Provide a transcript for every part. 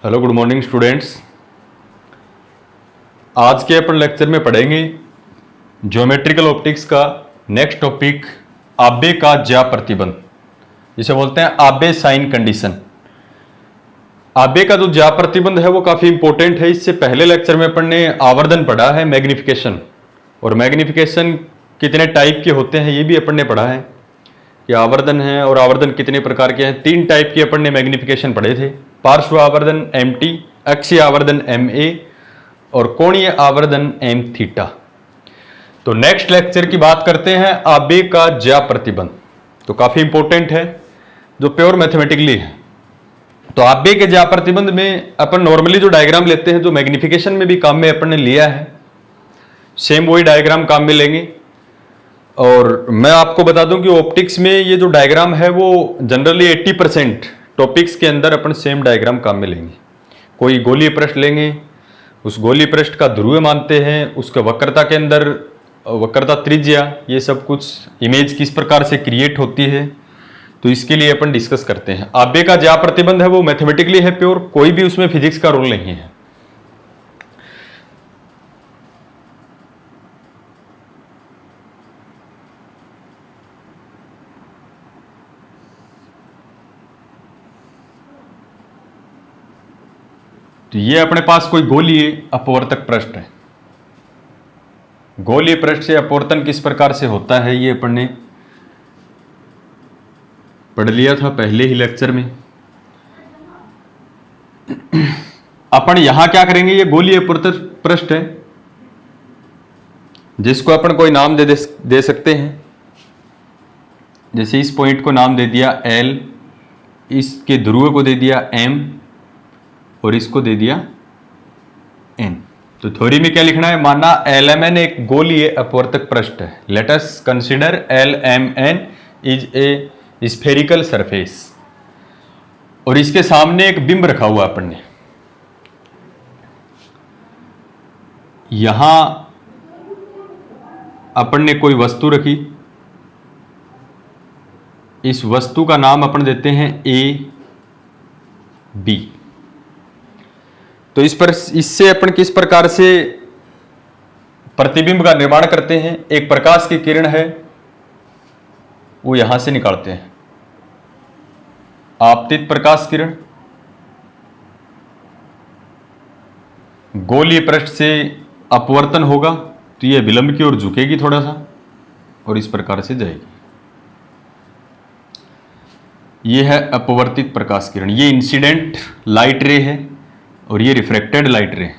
Hello good morning students. आज के अपन lecture में पढ़ेंगे ज्योमेट्रिकल ऑप्टिक्स का नेक्स्ट टॉपिक आबे का ज्या प्रतिबंध, जिसे बोलते हैं आबे साइन कंडीशन। आबे का जो ज्या प्रतिबंध है वो काफी इंपॉर्टेंट है। इससे पहले लेक्चर में अपन ने आवर्धन पढ़ा है, मैग्निफिकेशन, और मैग्निफिकेशन कितने टाइप के होते हैं ये भी अपन ने पढ़ा है कि आवर्धन है और आवर्धन कितने प्रकार के हैं। 3 टाइप के अपन ने मैग्निफिकेशन पढ़े थे, पार्श्व आवर्धन MT, अक्षीय आवर्धन MA और कोणीय आवर्धन M थीटा। तो नेक्स्ट लेक्चर की बात करते हैं आबे का ज्या प्रतिबंध, तो काफी इंपॉर्टेंट है जो प्योर मैथमेटिकली है। तो आबे के ज्या प्रतिबंध में अपन नॉर्मली जो डायग्राम लेते हैं, जो मैग्निफिकेशन में भी काम में अपन ने लिया है, सेम वही डायग्राम काम में लेंगे। और मैं आपको बता दूं कि ऑप्टिक्स में ये जो डायग्राम है वो जनरली 80% टॉपिक्स के अंदर अपन सेम डायग्राम काम में लेंगे। कोई गोलीय पृष्ठ लेंगे, उस गोलीय पृष्ठ का ध्रुव मानते हैं, उसके वक्रता के अंदर वक्रता, त्रिज्या, ये सब कुछ इमेज किस प्रकार से क्रिएट होती है, तो इसके लिए अपन डिस्कस करते हैं। आबे का ज्या प्रतिबंध है वो मैथमेटिकली है प्योर, कोई भी उसमें फिजिक्स का रोल नहीं है। तो ये अपने पास कोई गोलीय अपवर्तक पृष्ठ है। गोलीय पृष्ठ से अपवर्तन किस प्रकार से होता है ये अपन ने पढ़ लिया था पहले ही लेक्चर में। अपन यहां क्या करेंगे, ये गोलीय अपवर्तक पृष्ठ है जिसको अपन कोई नाम दे सकते हैं। जैसे इस पॉइंट को नाम दे दिया L, इसके ध्रुव को दे दिया M और इसको दे दिया N। तो थ्योरी में क्या लिखना है, माना LMN एक गोलीय अपवर्तक पृष्ठ है। Let us consider LMN is a spherical surface, और इसके सामने एक बिंब रखा हुआ अपन ने। यहां अपन ने कोई वस्तु रखी, इस वस्तु का नाम अपन देते हैं AB। तो इससे अपन किस प्रकार से प्रतिबिंब का निर्माण करते हैं, एक प्रकाश की किरण है वो यहां से निकालते हैं, आपतित प्रकाश किरण गोलीय पृष्ठ से अपवर्तन होगा तो यह विलंब की ओर झुकेगी थोड़ा सा और इस प्रकार से जाएगी। यह है अपवर्तित प्रकाश किरण, ये इंसिडेंट लाइट रे है और ये रिफ्रैक्टेड लाइट रे।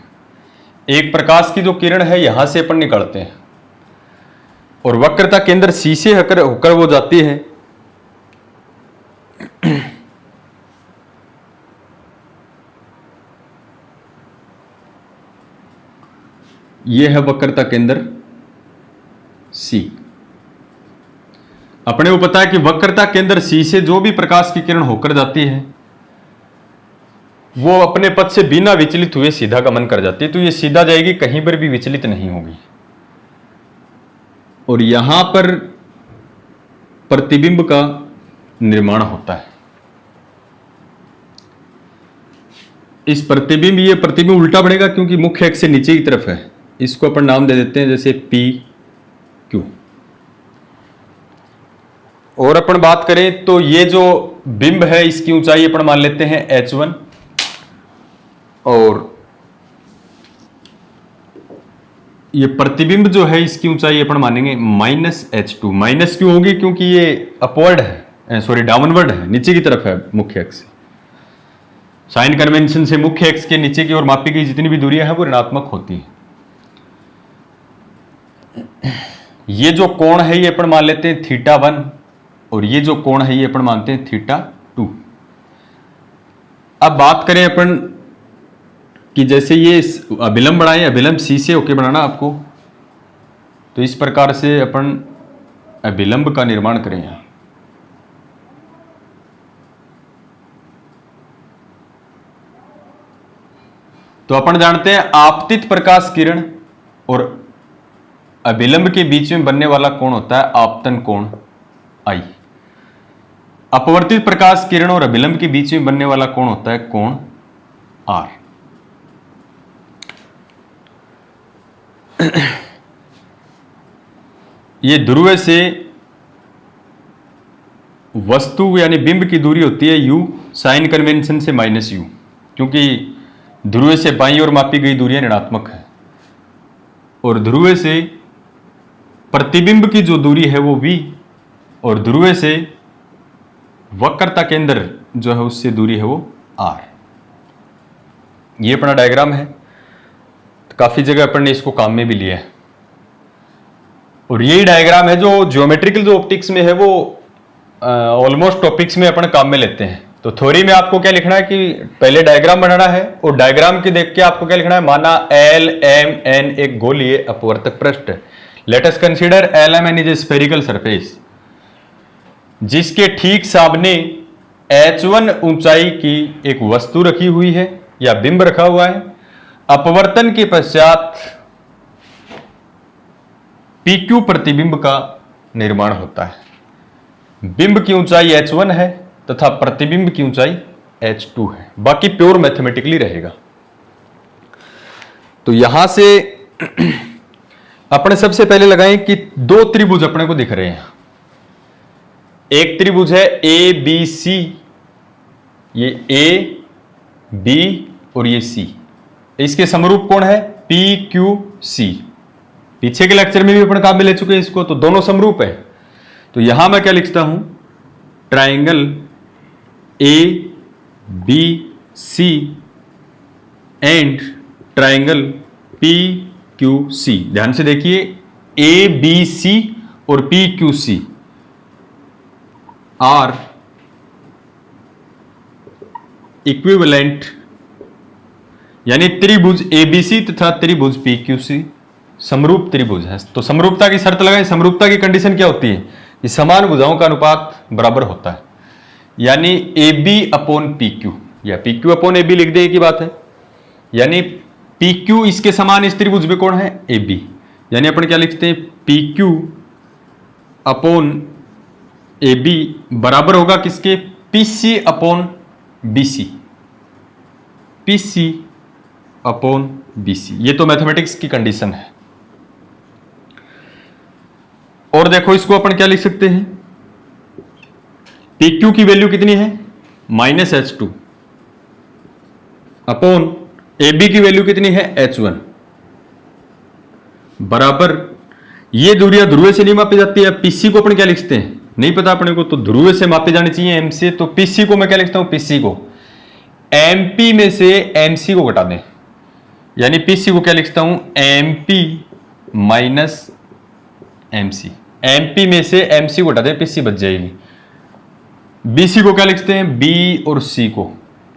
एक प्रकाश की जो किरण है यहां से अपन निकालते हैं और वक्रता केंद्र C से होकर वो जाती है ये है वक्रता केंद्र C। अपने को पता है कि वक्रता केंद्र C से जो भी प्रकाश की किरण होकर जाती है वो अपने पथ से बिना विचलित हुए सीधा गमन कर जाती है। तो ये सीधा जाएगी, कहीं पर भी विचलित नहीं होगी। और यहां पर प्रतिबिंब का निर्माण होता है। इस प्रतिबिंब, ये प्रतिबिंब उल्टा बढ़ेगा क्योंकि मुख्य अक्ष से नीचे की तरफ है। इसको अपन नाम दे देते हैं जैसे PQ। और अपन बात करें तो ये जो बिंब है इसकी ऊंचाई अपन मान लेते हैं H1, और ये प्रतिबिंब जो है इसकी ऊंचाई अपन मानेंगे -H2। माइनस क्यों होगी, क्योंकि ये अपवर्ड है, सॉरी डाउनवर्ड है, नीचे की तरफ है मुख्य अक्ष से। साइन कन्वेंशन से मुख्य अक्ष के नीचे की ओर मापी गई जितनी भी दूरियां हैं वो ऋणात्मक होती हैं। ये जो कोण है ये अपन मान लेते हैं θ1 और ये जो कोण है ये अपन मानते हैं θ2। अब बात करें अपन कि जैसे ये अभिलंब बढ़ाएं, अभिलंब C से होके बनाना आपको, तो इस प्रकार से अपन अभिलंब का निर्माण करें यहां। तो अपन जानते हैं आपतित प्रकाश किरण और अभिलंब के बीच में बनने वाला कोण होता है आपतन कोण I। अपवर्तित प्रकाश किरण और अभिलंब के बीच में बनने वाला कोण होता है कोण आर। ये ध्रुव से वस्तु यानी बिंब की दूरी होती है u, साइन कन्वेंशन से -u, क्योंकि ध्रुव से बाईं ओर मापी गई दूरियां ऋणात्मक है और ध्रुव से प्रतिबिंब की जो दूरी है वो v और ध्रुव से वक्रता केंद्र जो है उससे दूरी है वो r। ये अपना डायग्राम है, तो काफी जगह अपन ने इसको काम में भी लिया है और यही डायग्राम है जो ज्योमेट्रिकल जो ऑप्टिक्स में है वो ऑलमोस्ट टॉपिक्स में अपन काम में लेते हैं। तो थ्योरी में आपको क्या लिखना है कि पहले डायग्राम बनाना है और डायग्राम की देख के आपको क्या लिखना है, माना एल एम एन एक गोलीय अपवर्तक पृष्ठ है। Let us consider L M N is a spherical surface जिसके ठीक सामने h1 ऊंचाई की एक वस्तु रखी हुई है या बिंब रखा हुआ है। अपवर्तन के पश्चात PQ प्रतिबिंब का निर्माण होता है। बिंब की ऊंचाई h1 है तथा प्रतिबिंब की ऊंचाई h2 है। बाकी प्योर मैथमेटिकली रहेगा। तो यहां से अपने सबसे पहले लगाएं कि दो त्रिभुज अपने को दिख रहे हैं। एक त्रिभुज है ABC, ये A B और ये C, इसके समरूप कोण है PQC। पीछे के लेक्चर में भी अपन काम में ले चुके हैं इसको, तो दोनों समरूप है। तो यहां मैं क्या लिखता हूं, triangle ABC and triangle PQC। ध्यान से देखिए, ABC और PQC आर इक्विवेलेंट, यानी त्रिभुज ABC तथा त्रिभुज PQC समरूप त्रिभुज है। तो समरूपता की शर्त लगाएं। समरूपता की कंडीशन क्या होती है कि समान भुजाओं का अनुपात बराबर होता है, यानी AB अपॉन PQ या PQ अपॉन AB लिख दे, एक ही बात है। यानी PQ इसके समान इस त्रिभुज में कौन है, AB। यानी अपन क्या लिखते हैं, PQ अपॉन AB बराबर होगा किसके, PC upon BC। PC upon BC, ये तो मैथमेटिक्स की कंडीशन है। और देखो इसको अपन क्या लिख सकते हैं, PQ की वैल्यू कितनी है, -h2 अपॉन AB की वैल्यू कितनी है, h1 बराबर, ये दूरियां ध्रुव से नहीं मापी जाती है। PC को अपन क्या लिखते हैं, नहीं पता अपने को, तो ध्रुव से मापी जानी चाहिए M से। तो PC को मैं क्या लिखता हूं, PC को MP में से MC को घटा दें, यानी PC को क्या लिखता हूं, MP माइनस MC। MP में से MC को घटा दें, PC बच जाएगी। BC को क्या लिखते हैं, B और C को,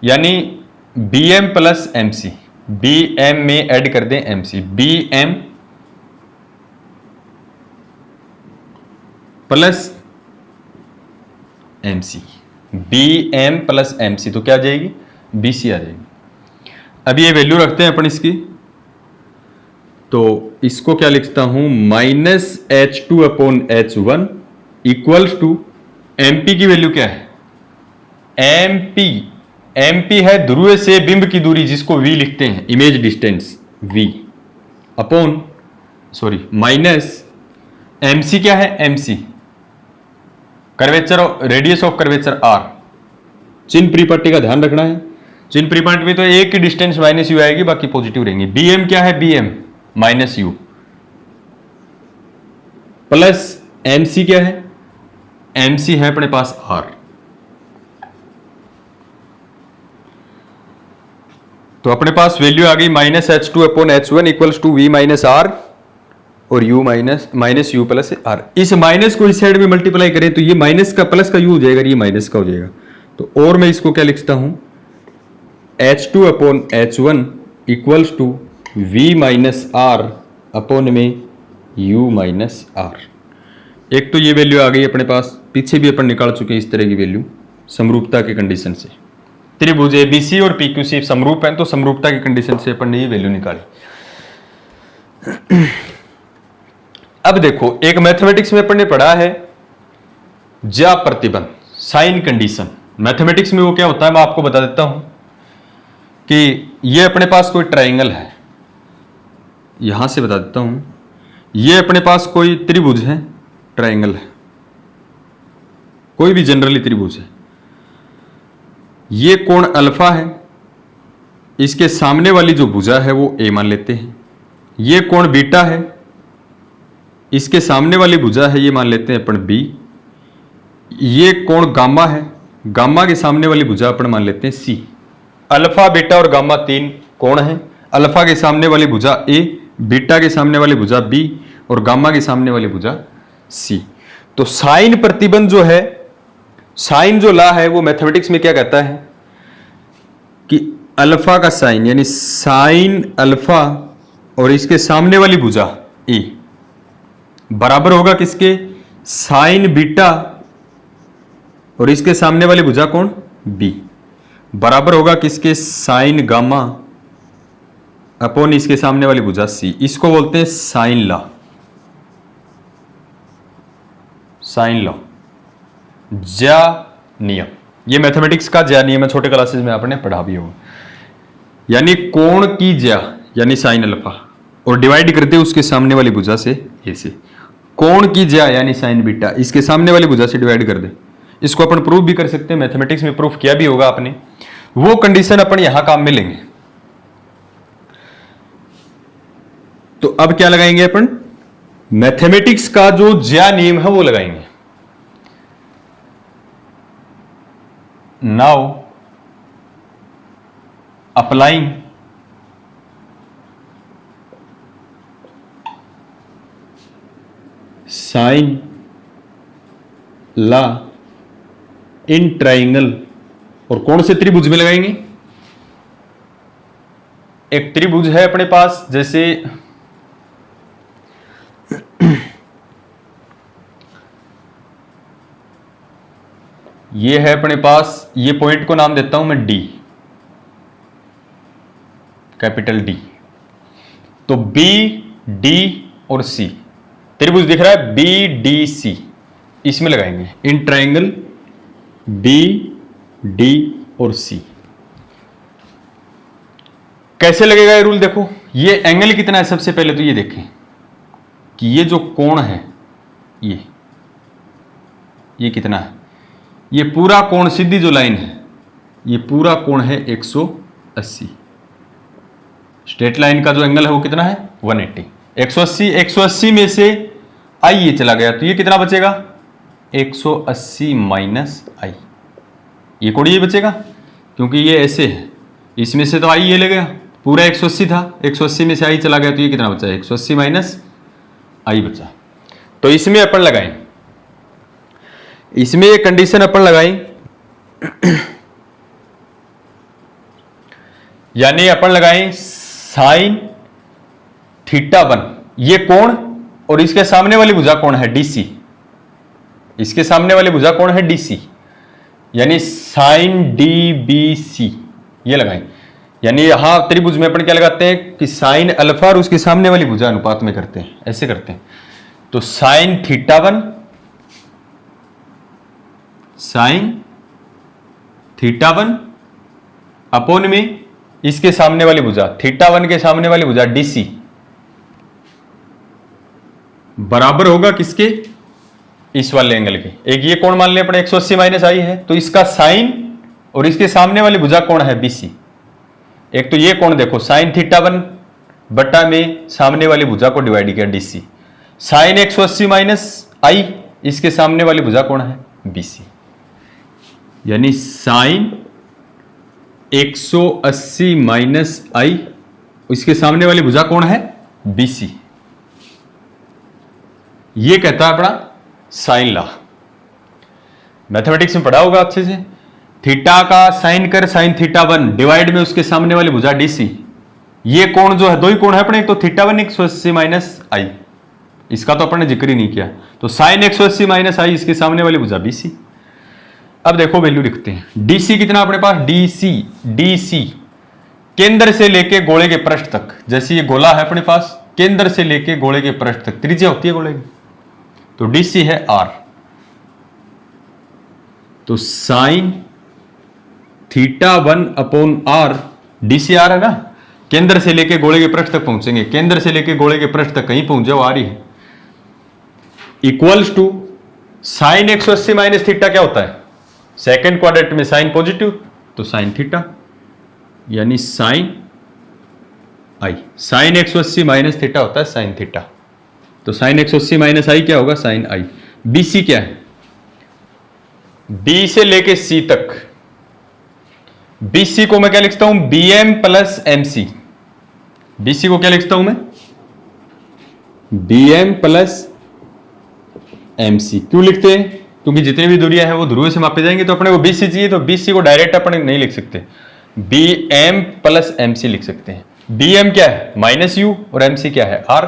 यानी BM प्लस MC। BM में ऐड कर दें MC, BM plus MC, BM plus MC, तो क्या आ जाएगी, BC आ जाएगी। अब ये वैल्यू रखते हैं अपन इसकी, तो इसको क्या लिखता हूं, -h2 upon h1 equals to MP की वैल्यू क्या है, MP है ध्रुव से बिंब की दूरी, जिसको V लिखते हैं, image distance V upon minus MC क्या है, MC curvature, radius of curvature R। चिन्ह परिपाटी का ध्यान रखना है, चिन्ह परिपाटी में तो एक की डिस्टेंस -u आएगी, बाकी पॉजिटिव रहेंगे। BM क्या है, BM -u प्लस MC क्या है, MC है अपने पास R। तो अपने पास वैल्यू आ गई -h2 upon h1 equals to V minus R और u minus u plus R। इस माइनस को इस साइड में मल्टीप्लाई करें तो ये माइनस का प्लस का u हो जाएगा, ये माइनस का हो जाएगा। तो और मैं इसको क्या लिखता हूं, h2 upon h1 equals to V minus R upon में u माइनस R। एक तो ये वैल्यू आ गई अपने पास, पीछे भी अपन निकाल चुके हैं इस तरह की वैल्यू समरूपता की कंडीशन से। त्रिभुज ABC और PQC समरूप हैं, तो समरूपता की कंडीशन से अपन ने ये वैल्यू निकाली। अब देखो, एक मैथमेटिक्स में अपन ने पढ़ा है ज्या प्रतिबंध, साइन कंडीशन। मैथमेटिक्स में वो क्या होता है मैं आपको बता देता हूं कि ये अपने पास कोई ट्रायंगल है, यहां से बता देता हूं, ये अपने पास कोई त्रिभुज है, ट्रायंगल है, कोई भी जनरली त्रिभुज है, ये कोण अल्फा है, इसके सामने वाली जो भुजा है वो ए मान लेते हैं, ये कोण बीटा है, इसके सामने वाली भुजा है ये मान लेते हैं अपन बी, ये कोण गामा है, गामा के सामने वाली भुजा अपन मान लेते हैं सी। अल्फा बीटा और गामा तीन कोण हैं, अल्फा के सामने वाली भुजा ए, बीटा के सामने वाली भुजा बी और गामा के सामने वाली भुजा सी। तो साइन प्रतिबंध जो है, साइन जो ला है वो मैथमेटिक्स में क्या कहता है कि अल्फा का साइन यानी साइन अल्फा और इसके सामने वाली भुजा ए बराबर होगा किसके, साइन बीटा और इसके सामने वाली भुजा कौन, बी, बराबर होगा किसके, साइन गामा अपॉन इसके सामने वाली भुजा सी। इसको बोलते हैं साइन लॉ, साइन लॉ, ज्या नियम। ये मैथमेटिक्स का ज्या नियम है, छोटे क्लासेस में आपने पढ़ा भी होगा। यानी कोण की ज्या यानी साइन अल्फा और डिवाइड करते हैं उसके सामने वाली भुजा से ए से, कोण की ज्या यानी साइन बीटा इसके सामने वाली भुजा से डिवाइड कर दे। इसको अपन प्रूफ भी कर सकते हैं, मैथमेटिक्स में प्रूफ किया भी होगा आपने, वो कंडीशन अपन यहां काम में लेंगे। तो अब क्या लगाएंगे अपन, मैथमेटिक्स का जो ज्या नियम है वो लगाएंगे। Now applying sine law in triangle, और कौन से त्रिभुज में लगाएंगे, एक त्रिभुज है अपने पास, जैसे ये है अपने पास, ये पॉइंट को नाम देता हूं मैं डी, कैपिटल डी। तो बी डी और सी त्रिभुज दिख रहा है, बी डी सी, इसमें लगाएंगे इन ट्राइंगल बी डी और सी। कैसे लगेगा ये रूल, देखो ये एंगल कितना है, सबसे पहले तो ये देखें कि ये जो कोण है ये कितना है, ये पूरा कोण सीधी जो लाइन है ये पूरा कोण है 180। स्ट्रेट लाइन का जो एंगल है वो कितना है 180। 180 में से आई ये चला गया तो ये कितना बचेगा 180 माइनस आई, ये कोण ये बचेगा क्योंकि ये ऐसे है, इसमें से तो आई ये ले गया, पूरा 180 था, 180 में से आई चला गया तो ये कितना बचा 180 माइनस आई बचा। तो इसमें अपन लगाएं, इसमें ये कंडीशन अपन लगाएं यानी अपन लगाएं साइन थीटा 1, ये कोण और इसके सामने वाली भुजा कोण है डीसी, इसके सामने वाली भुजा कोण है डीसी, यानी साइन डी बी सी ये लगाएं। यानी यहां त्रिभुज में अपन क्या लगाते हैं कि साइन अल्फा और उसके सामने वाली भुजा अनुपात में करते हैं, ऐसे करते हैं। तो sine theta 1 sign theta 1 upon में इसके सामने वाली भुजा थीटा 1 के सामने वाली भुजा डीसी बराबर होगा किसके, इस वाले एंगल के। एक ये कोण मान लें अपने 180 माइनस आई है तो इसका साइन और इसके सामने वाली भुजा कोण है बीसी। एक तो ये कोण देखो साइन थीटा 1 बटा में सामने वाली भुजा को डिवाइड किया डीसी, साइन 180 माइनस आई इसके सामने वाली भुजा कोण है बीसी, यानी साइन 180 माइनस आई इसके सामने वाली भुजा कोण है बीसी। ये कहता है अपना साइन लॉ, मैथमेटिक्स में पढ़ा होगा अच्छे से। थीटा का साइन कर साइन थीटा 1 डिवाइड में उसके सामने वाली भुजा डीसी, ये कोण जो है दो ही कोण है अपने, एक तो थीटा 1 180 माइनस आई, इसका तो अपन ने जिक्र ही नहीं किया, तो साइन 180 माइनस आई इसके सामने वाली भुजा बीसी। अब देखो वैल्यू लिखते हैं, डीसी कितना अपने पास डीसी केंद्र से लेके गोले के पृष्ठ तक, जैसे ये गोला है अपने पास केंद्र से लेके गोले के पृष्ठ तक त्रिज्या होती है गोले की, तो डीसी है आर। तो sine theta 1 upon R DCR है ना, केंद्र से लेके गोले के पृष्ठ तक पहुंचेंगे, केंद्र से लेके गोले के पृष्ठ तक कहीं पहुंच जाओ आ रही है, equals to sine 180 minus theta क्या होता है, सेकेंड क्वाड्रेंट में साइन पॉजिटिव तो साइन थीटा, यानी sine i, sine 180 minus theta होता है साइन थीटा, तो साइन 180 माइनस आई क्या होगा, साइन आई। BC क्या है, B से लेके C तक, BC को मैं क्या लिखता हूं, BM प्लस MC, BC को क्या लिखता हूं मैं, BM प्लस MC। क्यों लिखते हैं, क्योंकि जितनी भी दूरियां हैं वो ध्रुव से मापे जाएंगे, तो अपने को BC चाहिए, तो BC को डायरेक्ट अपने नहीं लिख सकते, BM प्लस MC लिख सकते हैं। BM क्या है, माइनस U, और MC क्या है, R,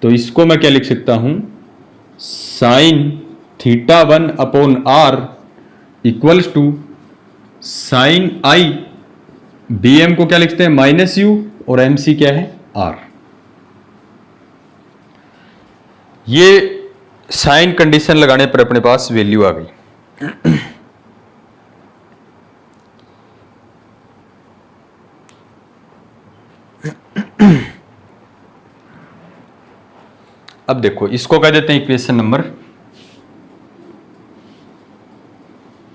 तो इसको मैं क्या लिख सकता हूं, sine theta 1 upon R equals to sine i, BM को क्या लिखते हैं, माइनस U, और MC क्या है, R। ये साइन कंडीशन लगाने पर अपने पास वैल्यू आ गई। अब देखो इसको कह देते हैं इक्वेशन नंबर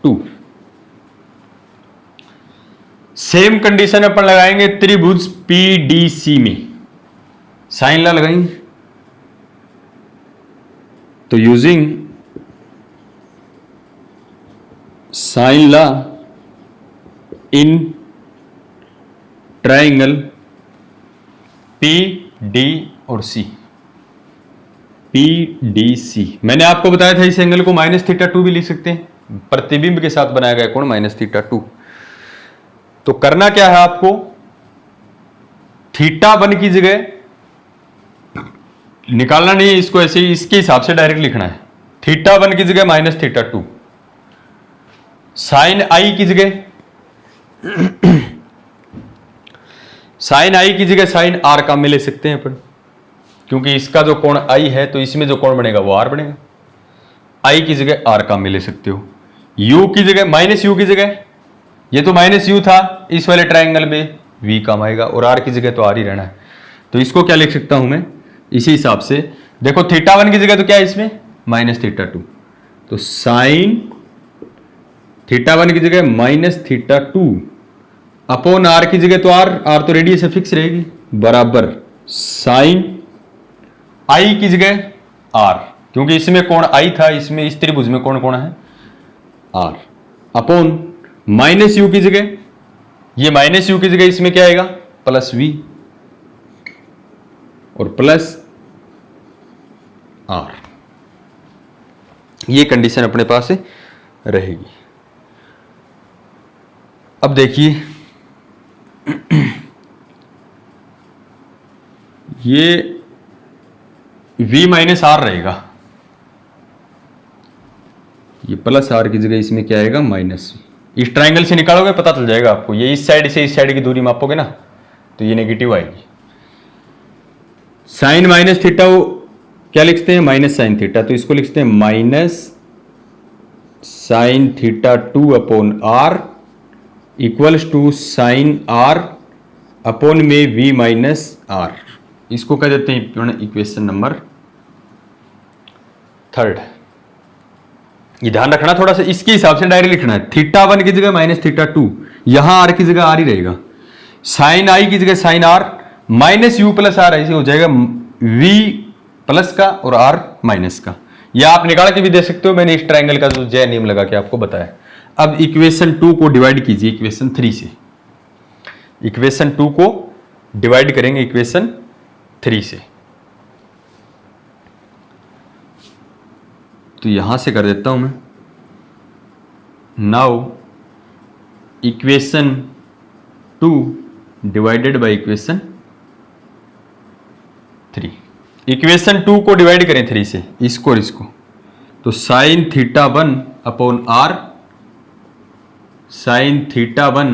2। सेम कंडीशन अपन लगाएंगे त्रिभुज PDC में, साइन ला लगाएंगे, तो using sine law in triangle PD और C, PDC, मैंने आपको बताया था इस एंगल को माइनस थीटा 2 भी लिख सकते हैं, प्रतिबिंब के साथ बनाया गया कोण माइनस थीटा 2। तो करना क्या है आपको, थीटा 1 की जगह निकालना नहीं है इसको, ऐसे ही इसके हिसाब से डायरेक्ट लिखना है, थीटा 1 की जगह माइनस थीटा 2, साइन आई की जगह साइन आई की जगह साइन आर का में ले सकते हैं अपन, क्योंकि इसका जो कोण आई है तो इसमें जो कोण बनेगा वो आर बनेगा, आई की जगह आर का में ले सकते हो, यू की जगह माइनस यू की जगह, ये तो माइनस यू था, इस वाले ट्राइंगल में वी काम आएगा, और आर की जगह तो आर ही रहना है, तो इसको क्या लिख सकता हूं मैं, इसी हिसाब से देखो थीटा 1 की जगह तो क्या है इसमें, माइनस थीटा 2, तो साइन थीटा 1 की जगह माइनस थीटा 2 अपॉन आर की जगह तो आर तो रेडियस है फिक्स रहेगी, बराबर साइन आई की जगह आर, क्योंकि इसमें कोण आई था, इसमें इस त्रिभुज में कोण है आर, अपॉन माइनस यू की जगह, ये माइनस यू की जगह इसमें क्या आएगा, प्लस वी, और प्लस आर, ये कंडीशन अपने पास रहेगी। अब देखिए ये v माइनस आर रहेगा, ये प्लस आर की जगह इसमें क्या आएगा, माइनस। इस ट्राइंगल से निकालोगे पता चल जाएगा आपको, ये इस साइड से इस साइड की दूरी मापोगे ना तो ये नेगेटिव आएगी। साइन माइनस थीटा क्या लिखते हैं, माइनस साइन थीटा, तो इसको लिखते हैं minus sine theta 2 upon R equals to sine r upon में v माइनस आर, इसको कह देते हैं इक्वेशन नंबर 3। ये ध्यान रखना थोड़ा सा, इसके हिसाब से डायरेक्ट लिखना है, थीटा 1 की जगह माइनस थीटा 2, यहां आर की जगह आर ही रहेगा, साइन आई की जगह sine r, minus u plus R, ऐसे हो जाएगा v प्लस का और आर माइनस का, या आप निकाल के भी दे सकते हो, मैंने इस ट्राइंगल का जो जय नियम लगा के आपको बताया। अब इक्वेशन 2 को डिवाइड कीजिए इक्वेशन 3 से, इक्वेशन 2 को डिवाइड करेंगे इक्वेशन 3 से, तो यहां से कर देता हूं मैं, now equation 2 divided by equation 3, equation 2 को डिवाइड करें 3 से, इसको और इसको, तो sine theta 1 upon R, sine theta 1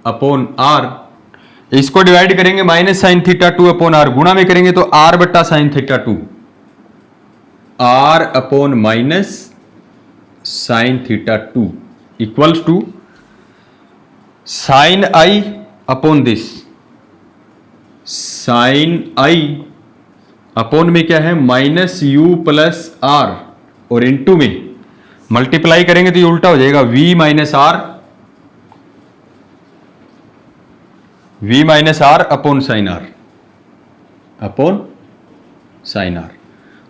upon R, इसको डिवाइड करेंगे minus sine theta 2 upon R, गुणा में करेंगे तो आर बट्टा sine theta 2, R upon minus sine theta 2 equals to sine i upon this sine i upon में क्या है माइनस यू प्लस आर, और इनटू में मल्टीप्लाई करेंगे तो ये उल्टा हो जाएगा, v minus are upon sine r, upon sine r.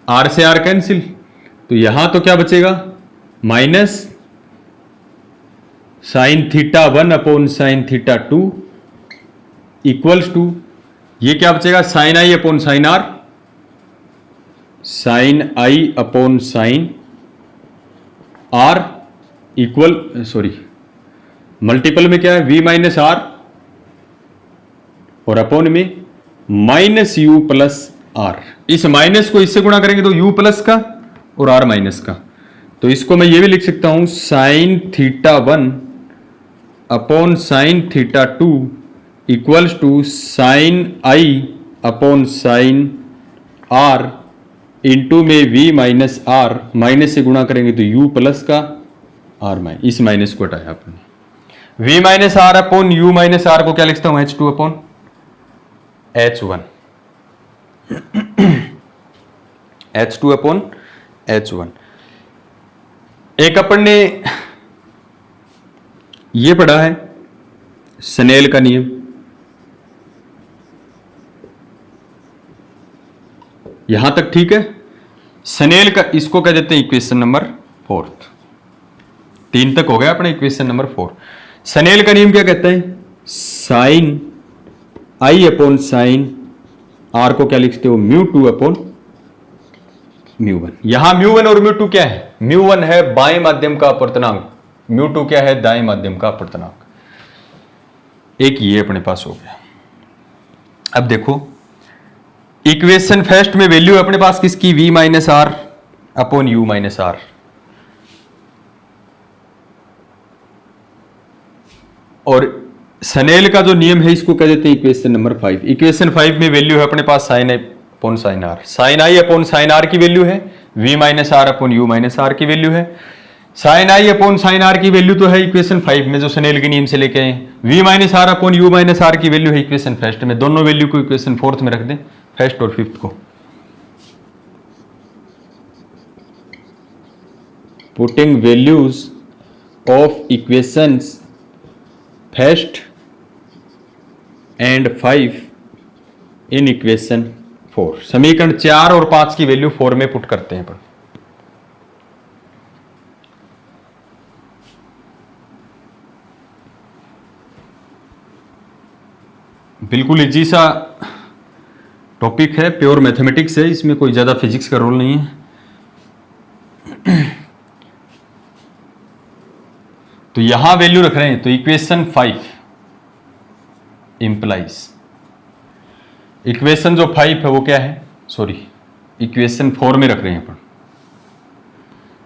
R से आर कैंसिल, तो यहां तो क्या बचेगा minus sine theta 1 upon sine theta 2 equals to, ये क्या बचेगा sine i upon sine r, sine i upon sine r equal, sorry multiple में क्या है v माइनस आर, और अपॉन में माइनस यू प्लस आर। इस माइनस को इससे गुणा करेंगे तो u प्लस का और r माइनस का, तो इसको मैं ये भी लिख सकता हूं sine theta 1 upon sine theta 2 equals to sine i upon sine r into में v माइनस आर, माइनस से गुणा करेंगे तो u प्लस का r माइनस, इस माइनस को हटाया आपने। v minus are upon u minus R को क्या लिखता हूं h2 upon h1, h2 upon h1। एक अपन ने ये पढ़ा है स्नेल का नियम, यहां तक ठीक है। स्नेल का, इसको क्या देते हैं इक्वेशन नंबर 4, 3 तक हो गया अपना इक्वेशन नंबर 4। स्नेल का नियम क्या कहता है, sine i upon sine r को क्या लिखते हो म्यू 2 अपॉन म्यू 1। यहां म्यू 1 और म्यू 2 क्या है, म्यू 1 है बाएं माध्यम का अपवर्तनांक, म्यू 2 क्या है दाएं माध्यम का अपवर्तनांक। एक ये अपने पास हो गया। अब देखो इक्वेशन फर्स्ट में वैल्यू अपने पास किसकी, v minus are upon u minus R, और स्नेल का जो नियम है इसको कह देते हैं इक्वेशन नंबर 5। इक्वेशन 5 में वैल्यू है अपने पास sine i upon sine r, sine i upon sine r की वैल्यू है v minus are upon u minus are की वैल्यू है। Sine i upon sine r की वैल्यू तो है इक्वेशन 5 में जो स्नेल के नियम से लेके आए, v minus are upon u minus are की वैल्यू है इक्वेशन फर्स्ट में। दोनों वैल्यू को इक्वेशन 4th में रख दें, फर्स्ट और 5th को। Putting values of equations first and 5 in equation 4, समीकरण 4 और 5 की वैल्यू 4 में पुट करते हैं अपन। बिल्कुल इजी सा टॉपिक है, प्योर मैथमेटिक्स है, इसमें कोई ज्यादा फिजिक्स का रोल नहीं है। तो यहां वैल्यू रख रहे हैं, तो इक्वेशन 5 इंप्लाइज, इक्वेशन जो 5 है वो क्या है, सॉरी इक्वेशन 4 में रख रहे हैं अपन।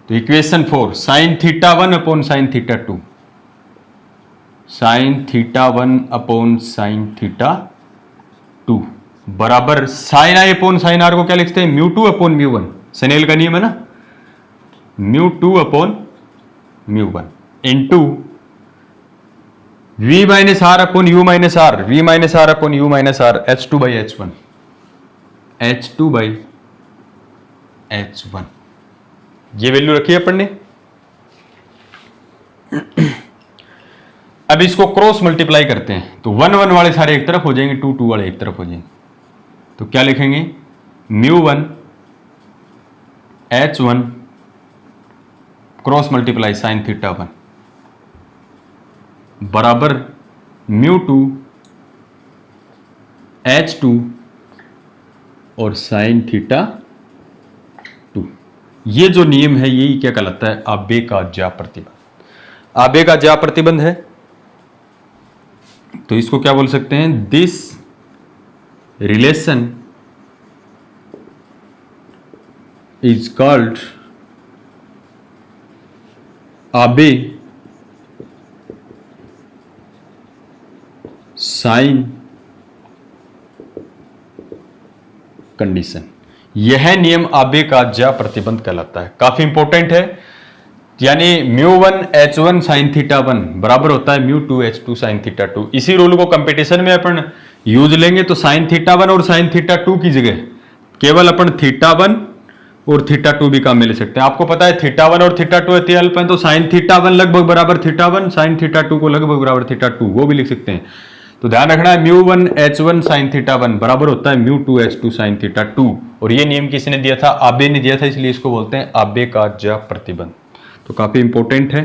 तो equation 4 sine theta 1 upon sine theta 2, sine theta 1 upon sine theta 2 बराबर sine i upon sine r को क्या लिखते हैं म्यू 2 अपॉन म्यू 1, स्नेल का नियम है ना, mu 2 upon mu 1 into v minus are upon u minus R, v minus are upon u minus R, h2 by h1, h2 by h1। ये value रखी है अपन ने। अब इसको क्रॉस मल्टीप्लाई करते हैं, तो 1 1 वाले सारे एक तरफ हो जाएंगे, 2 2 वाले एक तरफ हो जाएंगे। तो क्या लिखेंगे mu 1 h1 cross multiply sign theta 1 बराबर म्यू 2 h2 और साइन थीटा 2। ये जो नियम है यही क्या कहलाता है, आबे का ज्या प्रतिबंध। आबे का ज्या प्रतिबंध है, तो इसको क्या बोल सकते हैं, this relation is called Abbe sine condition. यह नियम आबे का ज्या प्रतिबंध कहलाता है। काफी इंपॉर्टेंट है, यानी μ1 h1 sin थीटा 1 बराबर होता है μ2 h2 sin थीटा 2। इसी रूल को कंपटीशन में अपन यूज लेंगे तो sin थीटा 1 और sin थीटा 2 की जगह केवल अपन थीटा 1 और थीटा 2 भी काम में ले सकते हैं। आपको पता है थीटा 1 और थीटा 2 अत्यल्प हैं, तो sin थीटा 1 लगभग बराबर थीटा 1, sin थीटा 2 को लगभग बराबर थीटा 2, वो भी लिख सकते हैं। तो ध्यान रखना है μ1 h1 sin थीटा 1 बराबर होता है μ2 h2 sin थीटा 2। और ये नियम किसने दिया था? आबे ने दिया था, इसलिए इसको बोलते हैं आबे का ज्या प्रतिबंध। तो काफी इंपॉर्टेंट है।